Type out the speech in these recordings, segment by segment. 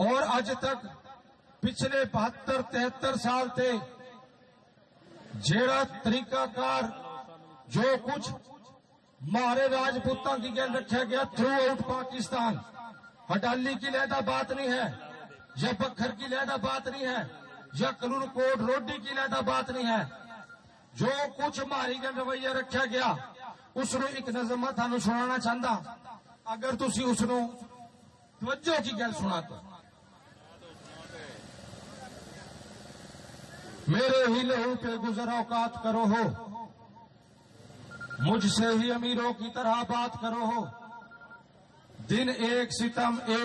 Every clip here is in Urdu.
اور اج تک پچھلے 72-73 سال تے جیڑا طریقہ کار جو کچھ مہارے راجپوتاں کی گل رکھا گیا تھرو آؤٹ پاکستان، ہڈالی کی لہدہ بات نہیں ہے، یا بکھر کی لہدہ بات نہیں ہے، یا کلور کوٹ روڈی کی لہدہ بات نہیں ہے، جو کچھ ہماری گل رویہ رکھا گیا اس نو ایک نظم میں تھانوں سنانا چاہتا، اگر تسی اس نو توجہ کی گل سنا تو میرے ہی لہو پہ گزر اوقات کرو ہو، مجھ سے ہی امیروں کی طرح بات کرو ہو، دن ایک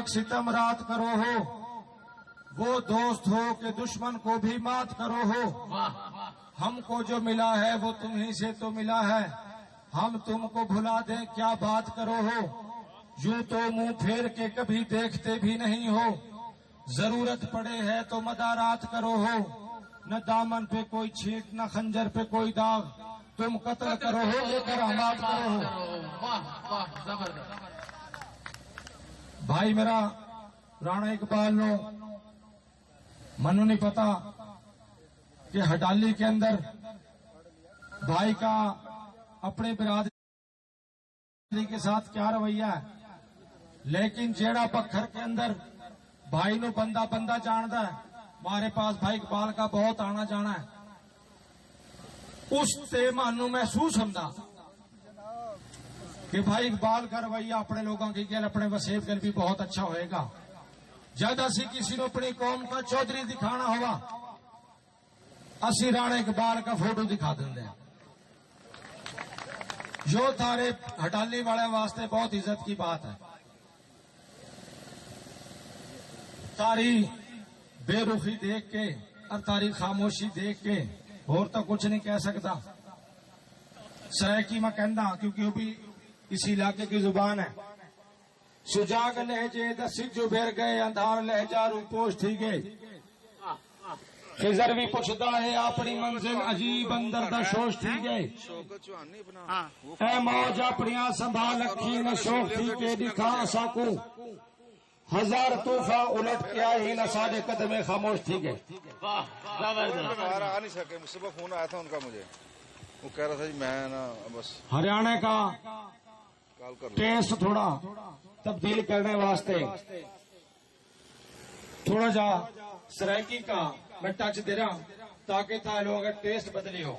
ستم رات کرو ہو، وہ دوست ہو کہ دشمن کو بھی مات کرو ہو، ہم کو جو ملا ہے وہ تمہیں سے تو ملا ہے، ہم تم کو بھلا دیں کیا بات کرو ہو، یوں تو منہ پھیر کے کبھی دیکھتے بھی نہیں ہو، ضرورت پڑے ہے تو مدارات کرو ہو، نہ دامن پہ کوئی چھینٹ نہ خنجر پہ کوئی داغ، تم قتل کرو ہو یہ کرامات کرو ہو۔ بھائی میرا رانا اقبال نو منو نہیں پتا کہ ہڈالی کے اندر بھائی کا اپنے برادری کے ساتھ کیا رویہ ہے، لیکن جیڑا بکھر کے اندر بھائی نو بندہ بندہ جاندا ہے، ہمارے پاس بھائی اقبال کا بہت آنا جانا ہے، اس تے مانو محسوس ہوندا کہ بھائی اقبال کا رویہ اپنے لوگوں کی گل اپنے وسیب گل بھی بہت اچھا ہوئے گا۔ جب اسی کسی نے اپنی قوم کا چودھری دکھانا ہوا اسی رانا اقبال کا فوٹو دکھا دیں، جو تھارے ہڈالی والے واسطے بہت عزت کی بات ہے۔ تاری بے رخی دیکھ کے اور تاری خاموشی دیکھ کے اور تو کچھ نہیں کہہ سکتا، سرائکی میں کہندا کیونکہ وہ بھی اسی علاقے کی زبان ہے، سجاگ لہجے دا سجو بھر گئے اندھار لہجہ رو پوش تھی گئے، خضر بھی پوچھتا ہے اپنی منزل عجیب اندر دا شوش تھی گئے، اے موج اپنیاں سنبھال رکھی نہ شوق تھی کہ دکھا ساکوں، ہزار طوفہ الٹ کے آئی نہ سارے قدمیں خاموش تھی گئے۔ آ نہیں سکے، صبح فون آیا تھا ان کا مجھے، وہ کہہ رہا تھا جی میں نا بس ہریانہ کا ٹیسٹ تھوڑا تبدیل کرنے واسطے تھوڑا جا سرائکی کا میں ٹچ دے رہا تاکہ تھا لوگوں کا ٹیسٹ بدلی ہو۔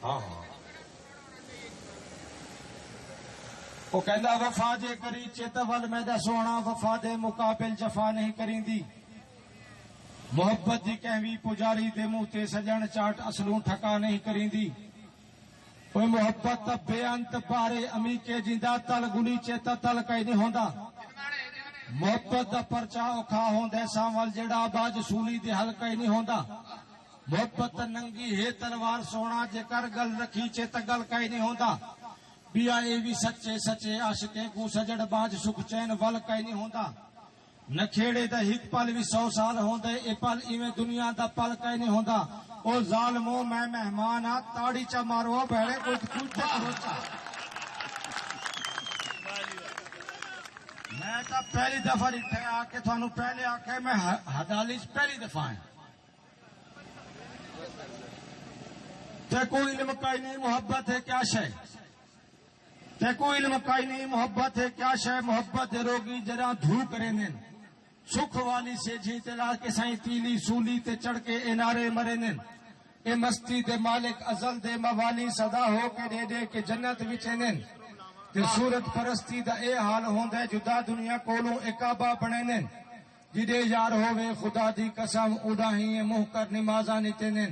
ہاں وہ کہندا وفا جے کری چیتا ول میں دا سونا، وفا دے مقابل جفا نہیں کریں دی، محبت دی کہوی پجاری دے منہ تے سجن چاٹ اصلوں ٹھکا نہیں کریں دی، کوئی محبت بے انت پارے امی کے جیندا تل گلی چیتا تل کئی نہیں ہوندا، محبت دا پرچا اوکھا ہوندے ساول جڑا باج سولی دے حل کئی نہیں ہوندا، محبت ننگی ہے تلوار سونا جے کر گل رکھی چیتا گل کئی نہیں ہوندا، بیا اے بھی سچے سچے عاشقے کو سجڑ باج سکھ چین ول کئی نہیں ہوندا، نکھیڑے دا ہک پل بھی 100 سال ہوندے اے پل ایویں دنیا دا پل کئی نہیں ہوندا، او ظالمو میں مہمان آ تاڑی چا مارو بھڑے کوئی کچھ سوچا، میں تا پہلی دفعہ اٹھے آ کے تھانوں پہلے آ کے میں ہڈالی پہلی دفعہ ہے تے کوئی علم کئی نہیں محبت ہے کیا شے، تے کوئی علم کئی نہیں محبت ہے کیا شے، محبت دے روگی جرا دھو کرے نین، سکھ والی سے جیتے لا کے سائیں تیلی سولی تے چڑھ کے انارے مرے نین، اے مستی دے مالک ازل دے موالی صدا ہو کے دے دے کے جنت وچ نین، تے صورت پرستی دا اے حال ہوندے جدا دنیا کولوں اے کعبہ بنے نین، جدے یار ہووے خدا دی قسم ادا ہی منہ کر نمازاں نتے نین،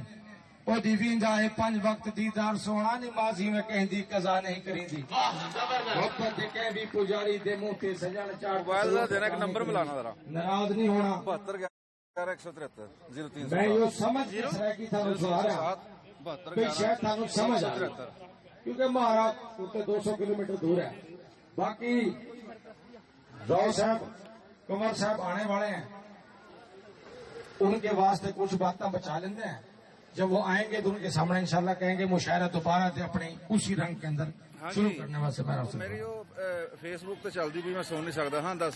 او دی ویندا ہے 5 وقت دیدار سونا نمازی میں کہندی قضا نہیں کریندی، محبت دے کہہ بھی پجاری دے منہ تے سجن چاڑ موبائل دا دینا ایک نمبر ملانا ذرا، ناراض نہیں ہونا، 72 173 03 میں یہ سمجھ کے سرائکی تھا سوارا کہ شاید تھانوں سمجھ آ کیونکہ مہارا اتنے 200 کلومیٹر دور ہے، باقی راؤ صاحب کنور صاحب آنے والے ہیں، ان کے واسطے کچھ باتیں بچا لیندے ہیں، جب وہ آئیں گے تو ان کے سامنے انشاءاللہ کہیں گے مشاعرہ دوبارہ سے اپنی اسی رنگ کے اندر شروع کرنے واسطے میری فیس بک تے چلدی بھی میں سن نہیں سکتا، ہاں دس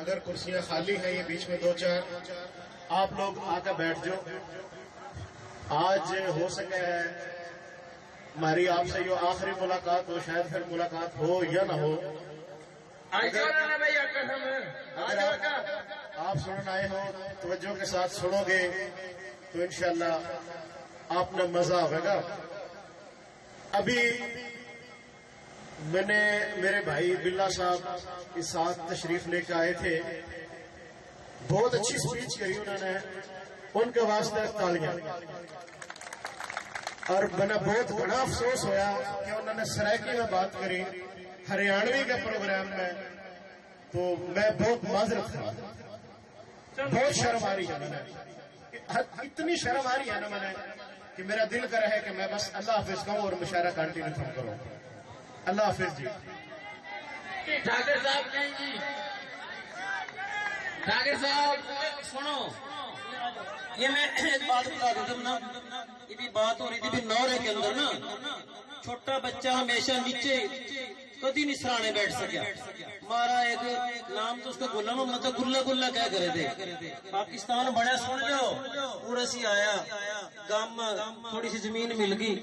اگر کرسیاں خالی ہیں یہ بیچ میں دو چار آپ لوگ آ کر بیٹھ جاؤ. آج ہو سکے ہے ہماری آپ سے یہ آخری ملاقات ہو, شاید پھر ملاقات ہو یا نہ ہو. اگر آپ سننے آئے ہو توجہ کے ساتھ سنو گے تو انشاءاللہ آپ نے مزہ ہوئے گا. ابھی میں نے میرے بھائی بلا صاحب کے ساتھ تشریف لے کے آئے تھے, بہت اچھی سپیچ کری انہوں نے, ان کے واسطے تالیاں. اور میں بہت بڑا افسوس ہوا کہ انہوں نے سرائکی میں بات کری ہریانوی کے پروگرام میں, تو میں بہت معذرت تھا, بہت شرم آ رہی ہے. میں نے اتنی شرم آ رہی ہے نا میں نے کہ میرا دل کر ہے کہ میں بس اللہ حافظ کہوں اور مشاعرہ کنٹینیو کروں. اللہ حافظ جی. ٹھاکر صاحب نہیں جی, ٹھاکر صاحب سنو, یہ میں ایک بات بتا دوں نا, یہ بھی بات ہو رہی تھی بھی نورے کے اندر نا چھوٹا بچہ ہمیشہ نیچے کدی نہیں سرانے بیٹھ سکیا. ہمارا ایک نام تو اس کا غلام محمد گلا گلا کیا کرے تھے. پاکستان بڑا سن جو پورا سی آیا گام تھوڑی سی زمین مل گئی,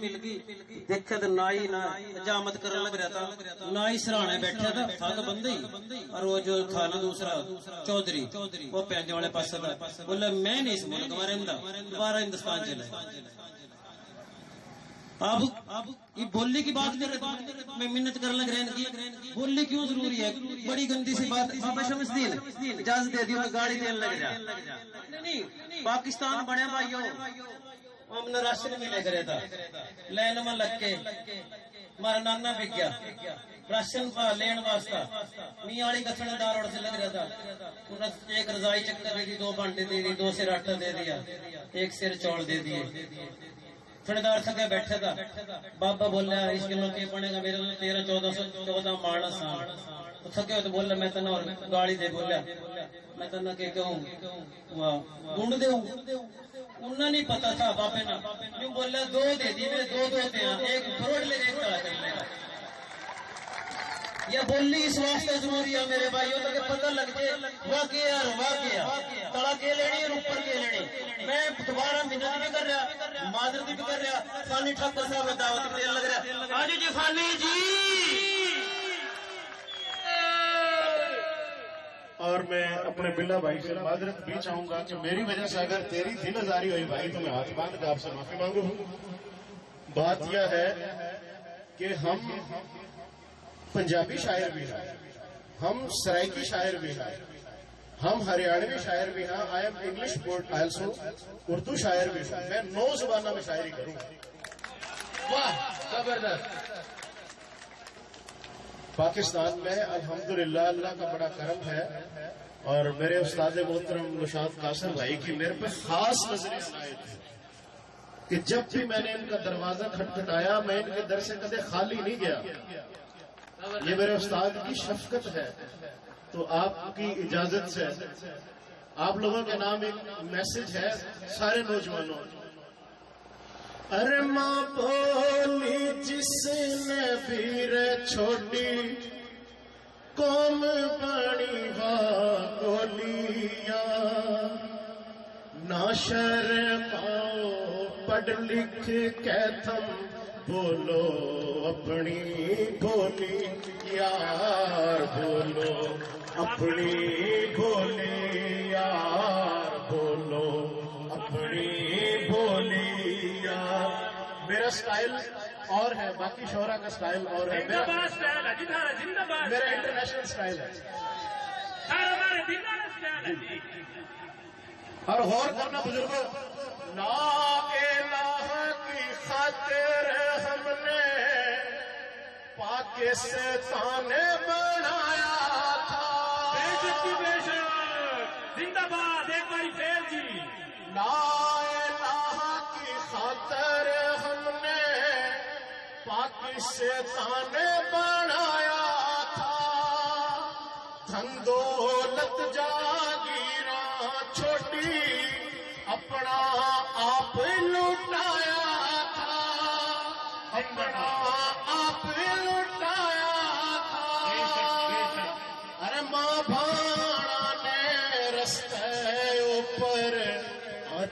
دیکھا تو نائی نہ حجامت کرنے لگ رہا تھا, نائی سرانے بیٹھا تھا تو بندہ ہی, اور وہ جو تھا نا دوسرا چودھری وہ پینجے والے پاس تھا, بولا میں نہیں اس ملک ہمارے دوبارہ ہندوستان چلے. اب یہ بولنے کی بات کر رہے, میں منت کرنے لگ رہے ہیں بولنے کیوں ضروری ہے, بڑی گندی سی بات. بابا شمس الدین اجازت دے دیو گاڑی دینے لگ رہا نہیں. پاکستان بڑے بھائیو ہم نے راشن ملے کرے تھا لین میں لگ کے, ہمارا نانا بک گیا راشن لین واسطہ, میاں والی کا تھنے دار سے لگ رہا تھا, انہیں ایک رضائی چکر دے دی, 2 بانٹے دے دی, 2 سیر آٹا دے دیا, 1 سیر چول دے دیے. تھوڑے دار تھکے بیٹھے تھا, بابا بول رہا اس کلو کے پڑے گا میرے 13-14 مارنا سال. تھکے ہوئے تو بول رہا میں تنا اور گاڑی دے, بولیا میں تنا کہ کہوں ڈھونڈ دے. انہیں نہیں پتا تھا بابے نا, کیوں بول رہا 2 دے دی, میرے 2 ہوتے ہیں, ایک فروٹ لے کے کھڑا کر لے گا. یہ بولنی اس واسطے ضروری ہے میرے بھائیوں تاکہ پتہ لگ جائے واقعہ تڑا کے لینی اور اوپر کے لینی. میں دوبارہ منت بھی کر رہا, معذرت بھی کر رہا, فانی ٹھاکر صاحب میں دعوت بھی لگ رہا. آج جی فانی جی. اور میں اپنے بلا بھائی سے معذرت بھی چاہوں گا کہ میری وجہ سے اگر تیری دل آزاری ہوئی بھائی تو میں ہاتھ باندھ کے آپ سے معافی مانگوں. بات یہ ہے کہ ہم پنجابی شاعر بھی ہیں, ہم سرائکی شاعر بھی ہیں, ہم ہریانوی شاعر بھی ہیں, I am English port also, Urdu شاعر بھی ہوں, میں 9 زبانوں میں شاعری کروں. واہ زبردست. پاکستان میں الحمدللہ اللہ کا بڑا کرم ہے, اور میرے استاد محترم نشاط قاسم بھائی کی میرے پہ خاص نظر عنایت ہے کہ جب بھی میں نے ان کا دروازہ کھٹکھٹایا میں ان کے در سے کدے خالی نہیں گیا. یہ میرے استاد کی شفقت ہے. تو آپ کی اجازت سے آپ لوگوں کے نام ایک میسج ہے سارے نوجوانوں. ارے ماں بولی جس نے پیر چھوٹی قوم بڑی گولیاں, نہ شرماؤ پڑھ لکھ کے تم بولو اپنی بولی یار, بولو اپنی بولی یار, بولو اپنی بولی یار. میرا سٹائل اور ہے, باقی شعرا کا سٹائل اور ہے, میرا انٹرنیشنل سٹائل ہے. اور غور کرنا بزرگوں, لا الہ کی خاطر ہم نے پاکستان بنایا تھا. زندہ باد ایک باری پھر جی. لا الہ کی خاطر ہم نے پاکستان بنایا تھا. دھن دولت جاگیراں چھوٹی اپنا آپ لٹایا تھا, اپنا آپ لٹایا تھا. ارے ماں بھانا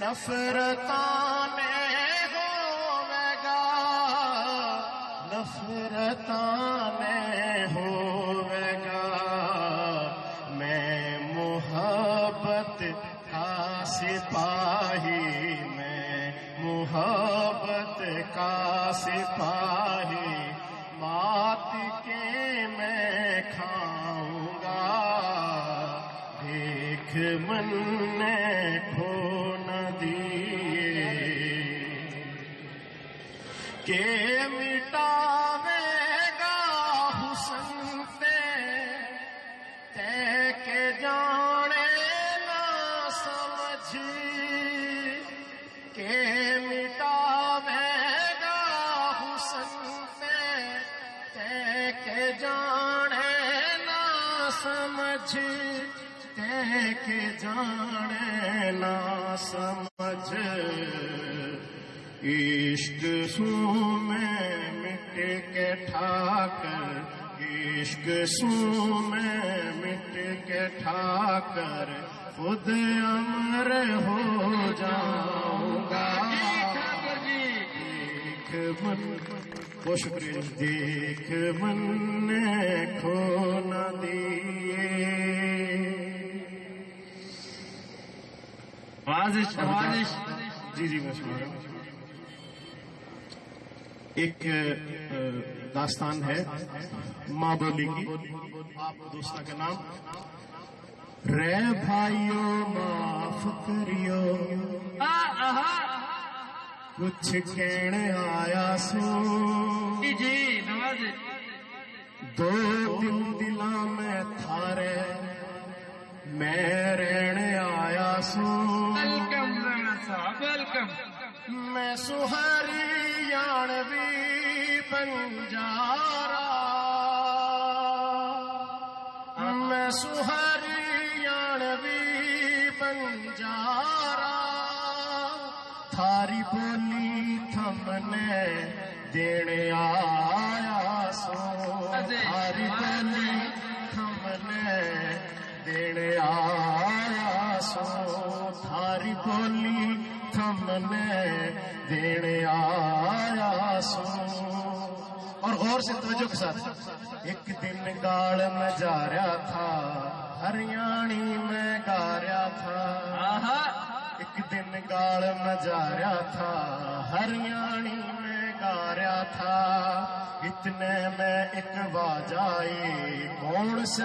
نفرتانے ہوے گا نفرتانے ہوے گا میں محبت کا سپاہی میں محبت کا سپاہی مات کے میں کھاؤں گا دیکھ من نے کھو نہ دیے کہ مٹاوے گا حسن تے کے جانے نہ سمجھ کہ مٹاوے گا حسن تے کے جانے نہ سمجھ کے جانے نہ سمجھ عشق سو میں مٹ کے ٹھاکر عشق سو میں مٹ کے ٹھاکر خود امر ہو جاؤں گا دیکھ من بہت شکریہ دیکھ من نے کھو نہ دیے جی میں سنا رہا ہوں ایک داستان ہے ماں بولی کی آپ دوستہ کے نام رے بھائیو معاف کریو کچھ کہنے آیا سو جی نواز دو دن دلاں میں تھارے میں رہنے آیا سو ویلکم صاحب ویلکم میں سہاری یانوی بنجارا میں سہاری یانوی بنجارا تھاری بولی تھمنے دینے آیا سو تھاری بولی تھمنے دینے آیا سو تھاری بولی تھمنے دینے آیا سو اور غور سے توجہ کے ساتھ ایک دن گاڑ میں جا رہا تھا ہریانی میں گا رہا تھا ایک دن گاڑ میں جا رہا تھا ہریانی میں گا رہا تھا اتنے میں ایک واجائی کون سے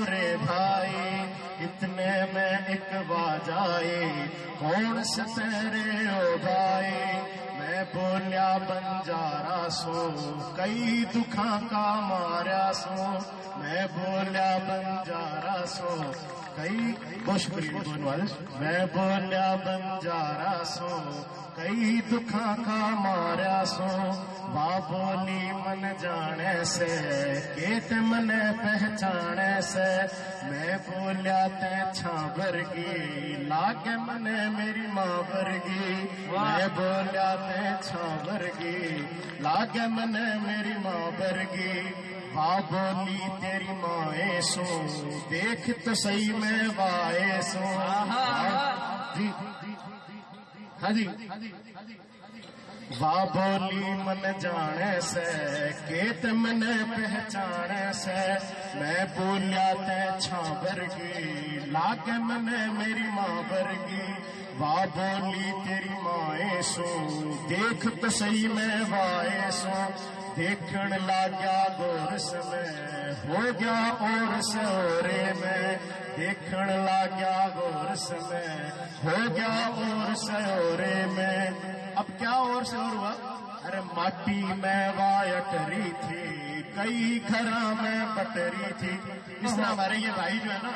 رے بھائی اتنے میں ایک واجائی کون سے تیرے او بھائی میں بولیا بنجارا سو کئی دکھاں کا ماریا سو میں بولیا بنجارا سو کئی بہت شکریہ بولنے والے میں بولیا بنجارا سو کئی دکھاں کا ماریا سو وا بولی من جانے سے کیت من پہچانے سے میں بولیا تے چھاں برگی لاگ من میری ماں برگی میں بولیا تے چھاں برگی لاگ من میری ماں برگی وا بولی تیری ماں سو دیکھ تو صحیح میں وائے سو جی ہاں جی وا بولی من جانے سے کیت من پہچانے سے میں بولیا تے چھاں برگی لاگ من میری ماں برگی وا بولی تیری ماں سو دیکھ تو صحیح میں وائے سو دیکھن لاگیا گورس میں ہو گیا اور سے اورے میں دیکھن لاگیا گورس میں ہو گیا اور سے اورے میں اب کیا اور سے اور ہوا ارے ماٹی میں واٹری تھی کئی گھرا میں بٹری تھی اس طرح ہمارے یہ بھائی جو ہے نا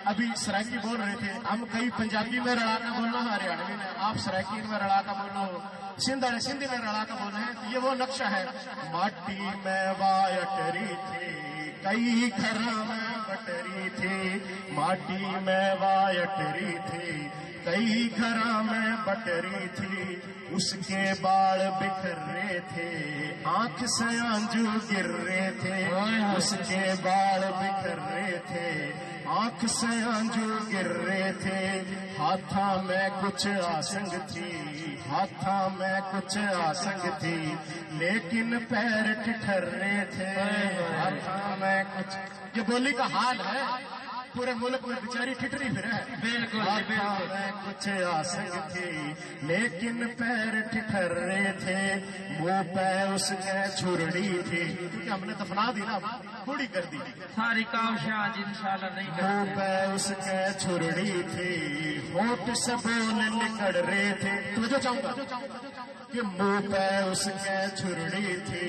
ابھی سرائکی بول رہے تھے ہم کئی پنجابی میں رڑا کر بولنا ہریانوی میں آپ سرائکی میں رڑا کر بولو سندھی میں رڑا کر بول رہے ہیں تو یہ وہ نقشہ ہے ماٹی میں واٹری تھی کئی گھرا میں بٹری تھی ماٹی میں واٹری تھی کئی گھرا میں بٹری تھی اس کے بال بکھر رہے تھے آنکھ سے آنجو گر رہے تھے اس کے بال بکھر رہے تھے آنکھ سے آنجو گر رہے تھے، ہاتھاں میں کچھ آسنگ تھی، ہاتھاں میں کچھ آسنگ تھی، لیکن پیر ٹھٹر رہے تھے، ہاتھاں میں کچھ. یہ بولی کا حال ہے، پورے ملک میں بیچاری ٹھٹری پھر ہے. بالکل ہاتھاں میں کچھ آسنگ تھی لیکن پیر ٹھٹر رہے تھے، منہ پہ اس کے چھڑی تھی، کیونکہ ہم نے دفنا دی نا، بوڑھی کر دی. ساری کام شاہ انشاءاللہ نہیں منہ کرتے. پہ اس کے چھڑی تھی، ہونٹ سے بول نکل رہے تھے. توجہ چاہوں گا کہ منہ پہ اس کے چھڑی تھی،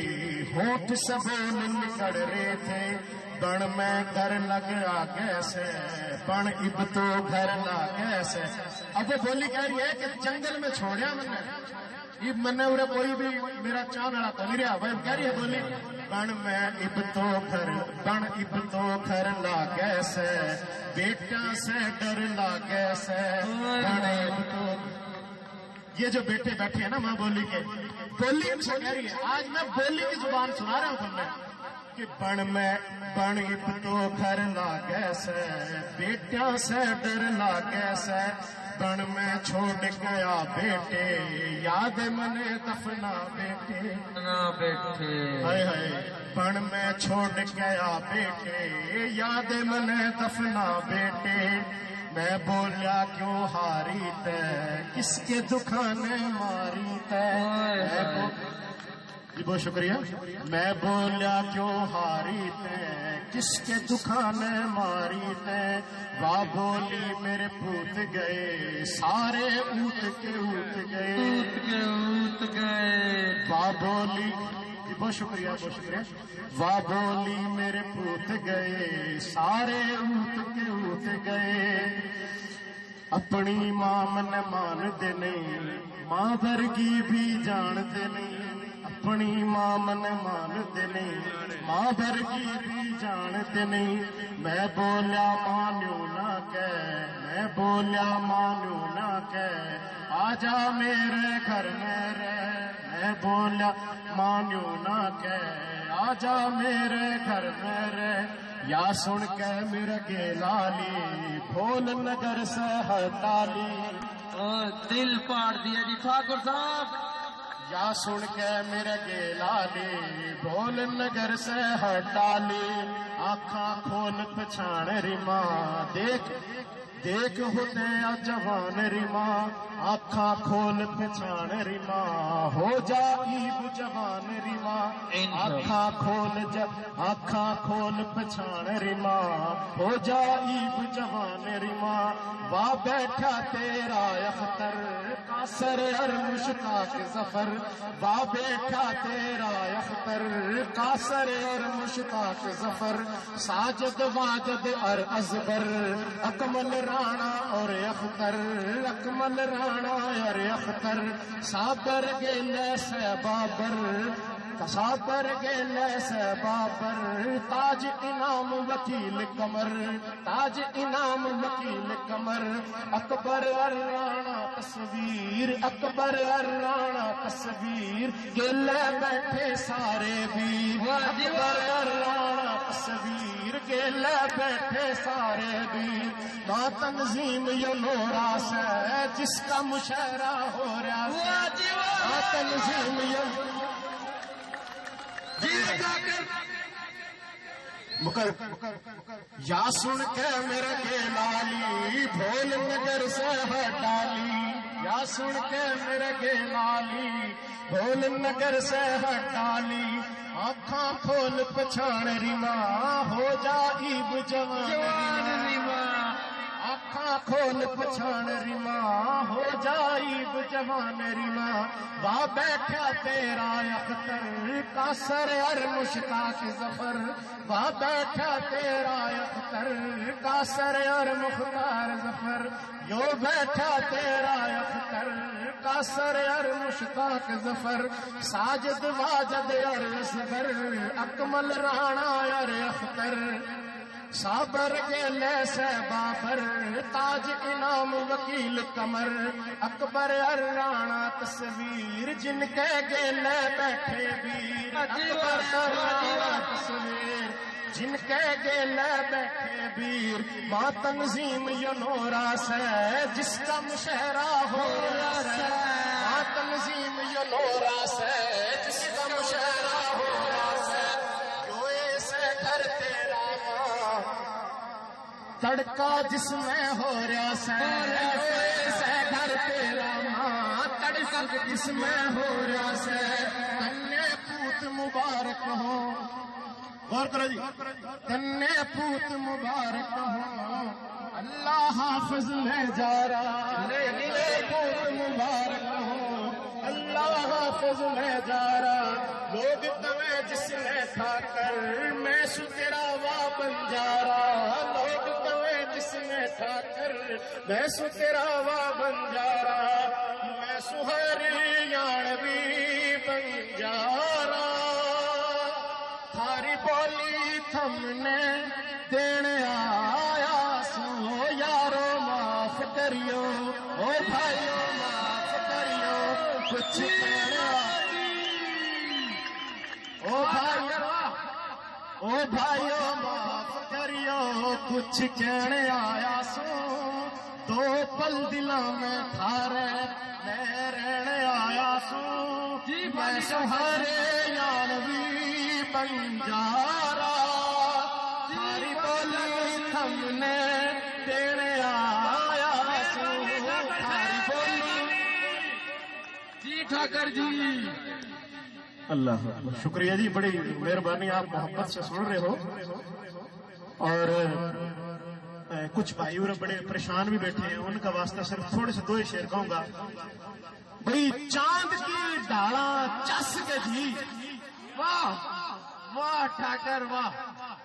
ہونٹ سے بول نکل رہے تھے، بن میں گھر لگ آگے سے، بن اب تو گھر لاگے سے. اب وہ بولی کہہ رہی ہے کہ جنگل میں چھوڑیا میں نے ارے کوئی بھی میرا چاند والا تو نہیں رہا. وہ کہہ رہی ہے بولی بن میں اب تو گھر، بن اب تو گھر لاگے سے، بیٹا سے ڈر لاگے سے، بن اب تو. یہ جو بیٹے بیٹھے ہیں نا ماں بولی کے، بولی ان سے کہہ رہی ہے. آج میں بولی کی زبان سنا رہا ہوں تمہیں کہ بن میں بن اب تو گھر لاگے سے، بیٹا سے ڈر لاگے سے، بن میں چھوڑ گیا بیٹے، یاد منے دفنا بیٹے. نہ بیٹھے ہائے ہائے بن میں چھوڑ گیا بیٹے، یاد منے دفنا بیٹے. میں بولیا کیوں ہاری تے، کس کے دکھانے ماری تے. جی بہت شکریہ. میں بولیا کیوں ہاری تے، کس کے دکھانے ماری تے. واہ بولی میرے پوت گئے، سارے اوت کے اوت گئے، اوت گئے. واہ بولی. جی بہت شکریہ بہت شکریہ. واہ بولی میرے پوت گئے، سارے اوت کے اوت گئے. اپنی ماں من مان دے نہیں، ماں ورگی بھی جان دے نہیں، اپنی ماں من مان دے نہیں، ماں ورگی بھی جان دے نہیں. میں بولیا مانیو نہ کہہ، میں بولیا مانیو نہ کہہ، آجا میرے گھر میں رہ. میں بولیا مانیو نہ کہہ، آجا میرے گھر میں رہ. یا سن کے میرے کے لالی، بھول نگر سے ہڑتالی. دل پاڑ دیا جی ٹھاکر صاحب. یا سن کے میرے کے لالی، بھول نگر سے ہڑتالی. آنکھاں کھول پچھاڑ ریما، دیکھ دیکھ ہوتے جوان ریما. آنکھاں کھول پچھاڑ ریما، ہو جا عیب جوان ریما. آنکھاں کھول پچھاڑ ریما، ہو جا عیب جوان ریما. واہ بیٹھا تیرا اختر، قاصر ہر مشتاق ظفر. واہ بیٹھا تیرا اختر، قاصر ہر مشتاق ظفر. ساجد واجد اور ازبر، اکمل رانا اور اختر، اکمل رانا اور اختر. صابر گیلے سے بابر، صابر گیلے سے بابر. تاج انعام وکیل قمر، تاج انعام وکیل قمر. اکبر اور رانا تصویر، اکبر اور رانا تصویر. گیلے بیٹھے سارے ویر، اکبر اور رانا تصویر. گیلے بیٹھے سارے ویر. ماں تنظیم یہ نورا سے، جس کا مشاعرہ ہو رہا ہے. ماں تنظیم یہ مکر. یا سن کے میرے کے لالی، بھول نگر سے ہٹالی. یا سن کے میرے کے لالی، بھول نگر سے ہٹالی. آنکھاں کھول پچھاڑ ریما، ہو جا عیب جوان ریما. آنکھاں کھول پچھاڑ ریما، ہو جا عیب جوان ریما. واہ بیٹھا تیرا اختر، قاصر ہر مشتاق ظفر. واہ بیٹھا تیرا اختر، قاصر ہر مختار ظفر. یو بیٹھا تیرا اختر، قاصر ہر مشتاق ظفر. ساجد واجد ہر اصغر، اکمل رانا ہر اختر. صابر گیلے سے بابر، تاج انعام وکیل قمر. اکبر اور رانا تصویر، جن کے گیلے بیٹھے ویر. اکبر اور رانا تصویر، جن کے گیلے بیٹھے بیر ماں تنظیم ینورا سے جس کا مشہرہ ہو رہا ہے ماں تنظیم ینورا سے جس کا مشہرہ ہو رہا ہے جوئے سے گھر تیرا ماں تڑکا جس میں ہو رہا سے گھر تیرا ماں تڑکا جس میں ہو رہا سے کنے پوت مبارک ہو غور کرو جی کنے پوت مبارک ہو اللہ حافظ لے جا رہا کنے پوت مبارک ہو اللہ حافظ لے جا رہا لوگ تمہیں جس نے تھا کر میں سو تیرا وا بن جا رہا لوگ تمہیں جس نے تھا کر میں سو تیرا وا بن جا رہا میں سو ہریانوی بن جا رہا تھاری بولی تھم نے دین آیا سو یارو معاف کریو او بھائیو معاف کریو کچھ کہنا او بھائیو معاف کریو کچھ کہنے آیا سو دو پل دلوں میں تھارے میں رہنے آیا سو میں سہارے یانوی بن جا رہا تھاری بولی تھم نے دینے آیا سو تھاری بولی جی ٹھاکر جی اللہ شکریہ جی بڑی مہربانی آپ محبت سے سن رہے ہو اور کچھ بھائی اور بڑے پریشان بھی بیٹھے ہیں ان کا واسطہ صرف تھوڑے سے 2 شعر کہوں گا بھئی چاند کی ڈالا چس کے جی واہ واہ ٹھاکر واہ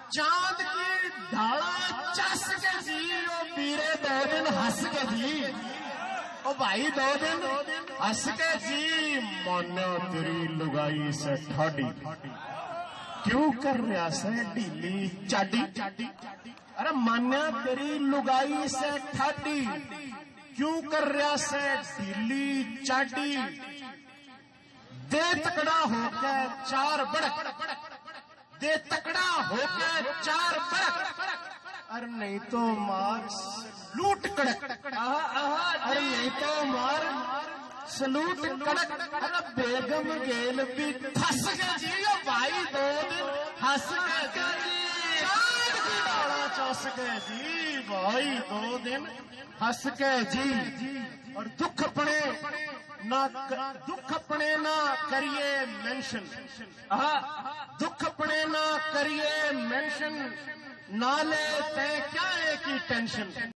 چاند کی ڈالا چس کے جی وہ پیرے 2 دن ہنس کے جی او بھائی 2 دن ہنس کے جی مانو تیری لگائی سے ٹھاڈی کیوں کر رہا سے ڈیلی چاڈی ارے مانیا تیری لگائی سے ٹھاڈی کیوں کر رہا سے ڈیلی چاڈی دے تکڑا ہو کے 4 بڑک دے تکڑا ہو کے 4 بڑک ارے نہیں تو مار لوٹ کڑک ارے نہیں تو مار سلوٹ کڑک ارے بیگم گیل بھی پھنس گیا جی بھائی 2 دن ہنس گئے جی چاند کی ڈالا چس گئے جی بھائی 2 دن ہنس گئے جی اور دکھ اپنے نہ کریے مینشن دکھ اپنے نہ کریے مینشن نالے تے کیا ہے کی ٹینشن